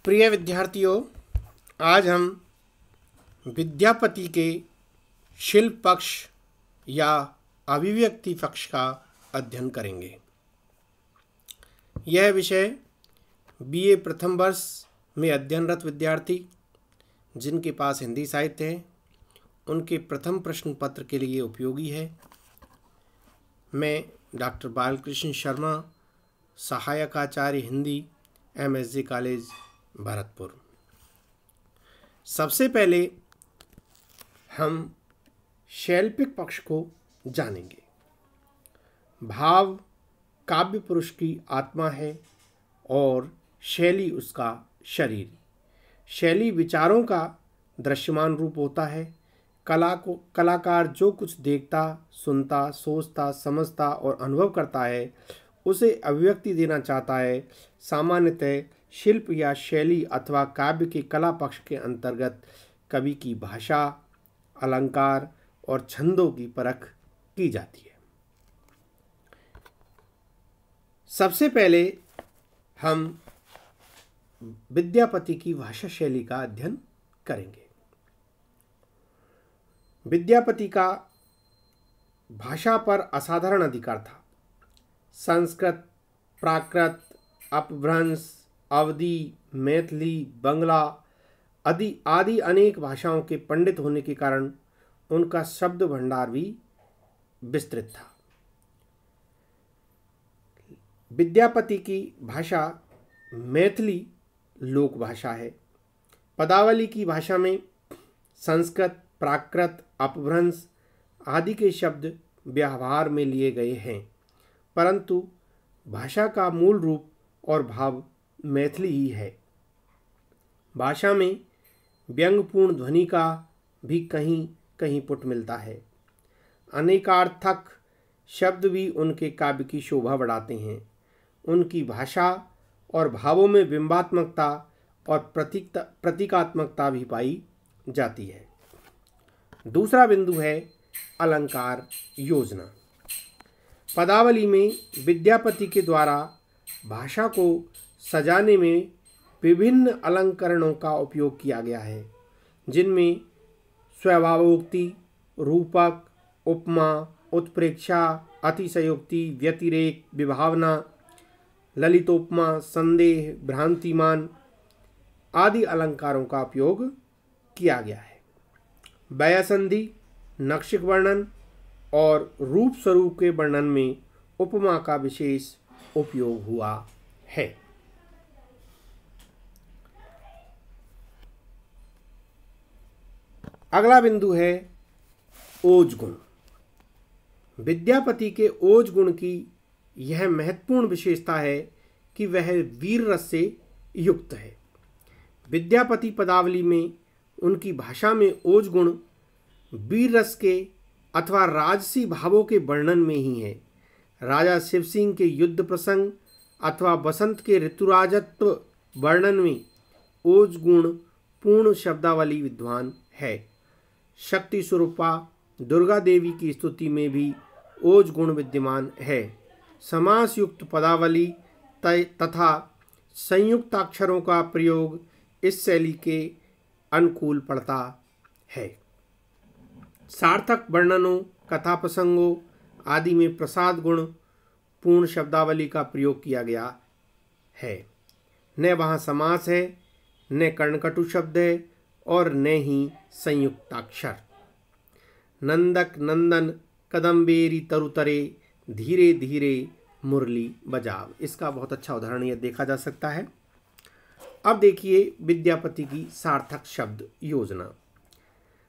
प्रिय विद्यार्थियों, आज हम विद्यापति के शिल्प पक्ष या अभिव्यक्ति पक्ष का अध्ययन करेंगे। यह विषय बीए प्रथम वर्ष में अध्ययनरत विद्यार्थी जिनके पास हिंदी साहित्य है उनके प्रथम प्रश्न पत्र के लिए उपयोगी है। मैं डॉक्टर बालकृष्ण शर्मा, सहायक आचार्य हिंदी, MSG कॉलेज भरतपुर। सबसे पहले हम शैल्पिक पक्ष को जानेंगे। भाव काव्य पुरुष की आत्मा है और शैली उसका शरीर। शैली विचारों का दृश्यमान रूप होता है। कलाकार जो कुछ देखता, सुनता, सोचता, समझता और अनुभव करता है उसे अभिव्यक्ति देना चाहता है। सामान्यतः शिल्प या शैली अथवा काव्य के कला पक्ष के अंतर्गत कवि की भाषा, अलंकार और छंदों की परख की जाती है। सबसे पहले हम विद्यापति की भाषा शैली का अध्ययन करेंगे। विद्यापति का भाषा पर असाधारण अधिकार था। संस्कृत, प्राकृत, अपभ्रंश, अवधी, मैथिली, बंगला आदि अनेक भाषाओं के पंडित होने के कारण उनका शब्द भंडार भी विस्तृत था। विद्यापति की भाषा मैथिली लोक भाषा है। पदावली की भाषा में संस्कृत, प्राकृत, अपभ्रंश आदि के शब्द व्यवहार में लिए गए हैं, परंतु भाषा का मूल रूप और भाव मैथिली ही है। भाषा में व्यंग्यपूर्ण ध्वनि का भी कहीं कहीं पुट मिलता है। अनेकार्थक शब्द भी उनके काव्य की शोभा बढ़ाते हैं। उनकी भाषा और भावों में बिंबात्मकता और प्रतीकात्मकता भी पाई जाती है। दूसरा बिंदु है अलंकार योजना। पदावली में विद्यापति के द्वारा भाषा को सजाने में विभिन्न अलंकरणों का उपयोग किया गया है, जिनमें स्वभावोक्ति, रूपक, उपमा, उत्प्रेक्षा, अतिशयोक्ति, व्यतिरेक, विभावना, ललितोपमा, संदेह, भ्रांतिमान आदि अलंकारों का उपयोग किया गया है। व्यय-संधि, नक्षिक वर्णन और रूप स्वरूप के वर्णन में उपमा का विशेष उपयोग हुआ है। अगला बिंदु है ओज गुण। विद्यापति के ओज गुण की यह महत्वपूर्ण विशेषता है कि वह वीर रस से युक्त है। विद्यापति पदावली में उनकी भाषा में ओज गुण वीर रस के अथवा राजसी भावों के वर्णन में ही है। राजा शिव सिंह के युद्ध प्रसंग अथवा बसंत के ऋतुराजत्व वर्णन में ओज गुण पूर्ण शब्दावली विद्वान है। शक्ति स्वरूपा दुर्गा देवी की स्तुति में भी ओज गुण विद्यमान है। समास युक्त पदावली तथा संयुक्ताक्षरों का प्रयोग इस शैली के अनुकूल पड़ता है। सार्थक वर्णनों, कथा प्रसंगों आदि में प्रसाद गुण पूर्ण शब्दावली का प्रयोग किया गया है। न वहाँ समास है, न कर्णकटु शब्द है और न ही संयुक्ताक्षर। नंदक नंदन कदम्बेरी तरुतरे, धीरे धीरे मुरली बजाव, इसका बहुत अच्छा उदाहरण यह देखा जा सकता है। अब देखिए विद्यापति की सार्थक शब्द योजना।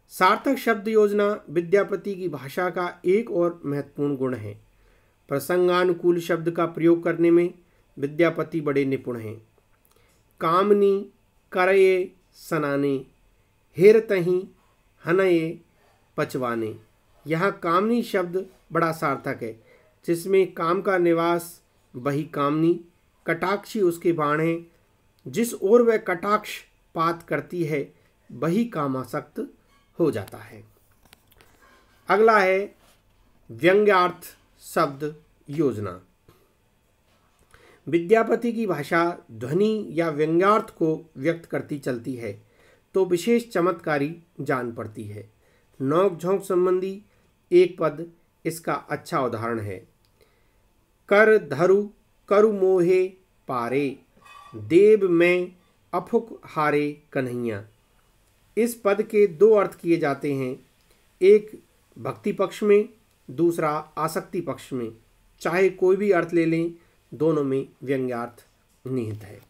सार्थक शब्द योजना विद्यापति की भाषा का एक और महत्वपूर्ण गुण है। प्रसंगानुकूल शब्द का प्रयोग करने में विद्यापति बड़े निपुण हैं। कामनी करये सनाने, हेरतहीं हनये पचवाने। यहाँ कामनी शब्द बड़ा सार्थक है, जिसमें काम का निवास वही कामनी, कटाक्षी उसके बाण है। जिस ओर वह कटाक्ष पात करती है वही कामासक्त हो जाता है। अगला है व्यंग्यार्थ शब्द योजना। विद्यापति की भाषा ध्वनि या व्यंग्यार्थ को व्यक्त करती चलती है तो विशेष चमत्कारी जान पड़ती है। नोक झोंक संबंधी एक पद इसका अच्छा उदाहरण है। कर धरु करु मोहे पारे, देव में अफुक हारे कन्हैया। इस पद के दो अर्थ किए जाते हैं, एक भक्ति पक्ष में, दूसरा आसक्ति पक्ष में। चाहे कोई भी अर्थ ले लें, दोनों में व्यंग्यार्थ निहित है।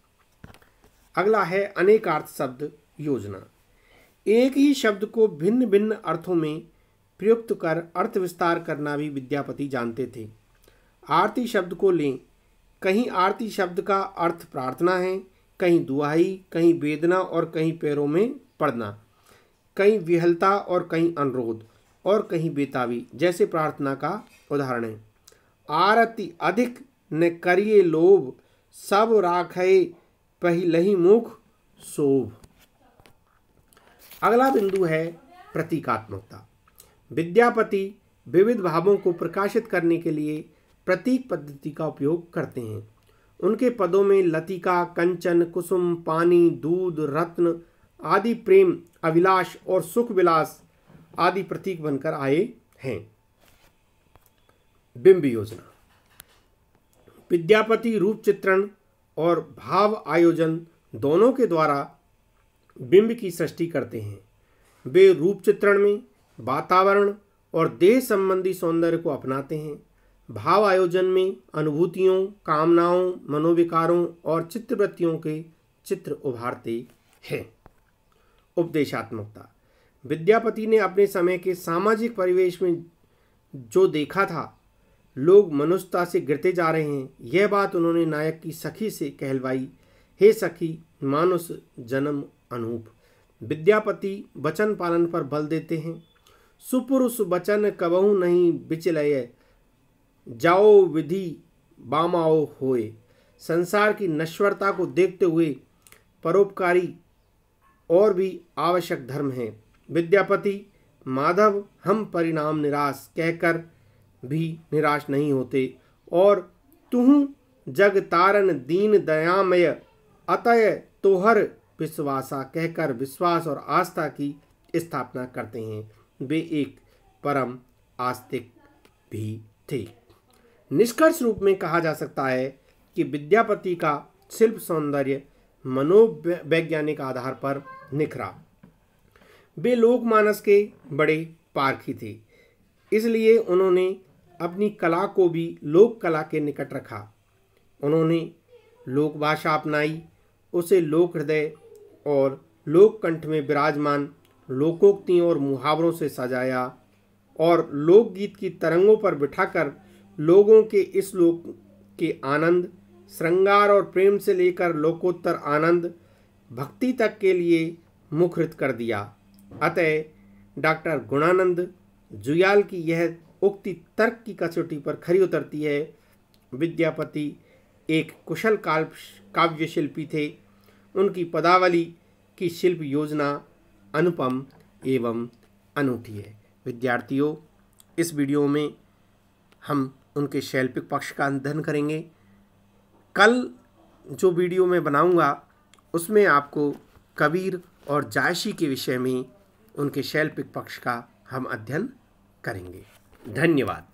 अगला है अनेकार्थ शब्द योजना। एक ही शब्द को भिन्न भिन्न अर्थों में प्रयुक्त कर अर्थ विस्तार करना भी विद्यापति जानते थे। आरती शब्द को लें, कहीं आरती शब्द का अर्थ प्रार्थना है, कहीं दुहाई, कहीं वेदना और कहीं पैरों में पड़ना, कहीं विहलता और कहीं अनुरोध और कहीं बेताबी जैसे प्रार्थना का उदाहरण है। आरती अधिक न करिए लोभ, सब राखे पहिलहि मुख शोभ। अगला बिंदु है प्रतीकात्मकता। विद्यापति विविध भावों को प्रकाशित करने के लिए प्रतीक पद्धति का उपयोग करते हैं। उनके पदों में लतिका, कंचन, कुसुम, पानी, दूध, रत्न आदि प्रेम, अभिलाष और सुख विलास आदि प्रतीक बनकर आए हैं। बिंब योजना। विद्यापति रूप चित्रण और भाव आयोजन दोनों के द्वारा बिंब की सृष्टि करते हैं। वे रूप चित्रण में वातावरण और देह संबंधी सौंदर्य को अपनाते हैं। भाव आयोजन में अनुभूतियों, कामनाओं, मनोविकारों और चित्तवृत्तियों के चित्र उभारते हैं। उपदेशात्मकता। विद्यापति ने अपने समय के सामाजिक परिवेश में जो देखा था, लोग मनुष्यता से गिरते जा रहे हैं, यह बात उन्होंने नायक की सखी से कहलवाई। हे सखी, मानुष जन्म अनूप। विद्यापति वचन पालन पर बल देते हैं। सुपुरुष वचन कबहु नहीं बिचलय, जाओ विधि बामाओ होए। संसार की नश्वरता को देखते हुए परोपकारी और भी आवश्यक धर्म है। विद्यापति माधव हम परिणाम निराश कहकर भी निराश नहीं होते और तुहु जग तारन दीन दयामय अतय तोहर विश्वासा कहकर विश्वास और आस्था की स्थापना करते हैं। वे एक परम आस्तिक भी थे। निष्कर्ष रूप में कहा जा सकता है कि विद्यापति का शिल्प सौंदर्य मनोवैज्ञानिक आधार पर निखरा। वे लोकमानस के बड़े पारखी थे, इसलिए उन्होंने अपनी कला को भी लोक कला के निकट रखा। उन्होंने लोक भाषा अपनाई, उसे लोक हृदय और लोक कंठ में विराजमान लोकोक्तियों और मुहावरों से सजाया और लोकगीत की तरंगों पर बिठाकर लोगों के इस लोक के आनंद, श्रृंगार और प्रेम से लेकर लोकोत्तर आनंद, भक्ति तक के लिए मुखरित कर दिया। अतः डॉक्टर गुणानंद जुयाल की यह उक्ति तर्क की कसौटी पर खरी उतरती है। विद्यापति एक कुशल काव्य शिल्पी थे। उनकी पदावली की शिल्प योजना अनुपम एवं अनूठी है। विद्यार्थियों, इस वीडियो में हम उनके शैल्पिक पक्ष का अध्ययन करेंगे। कल जो वीडियो मैं बनाऊंगा उसमें आपको कबीर और जायसी के विषय में उनके शैल्पिक पक्ष का हम अध्ययन करेंगे। धन्यवाद।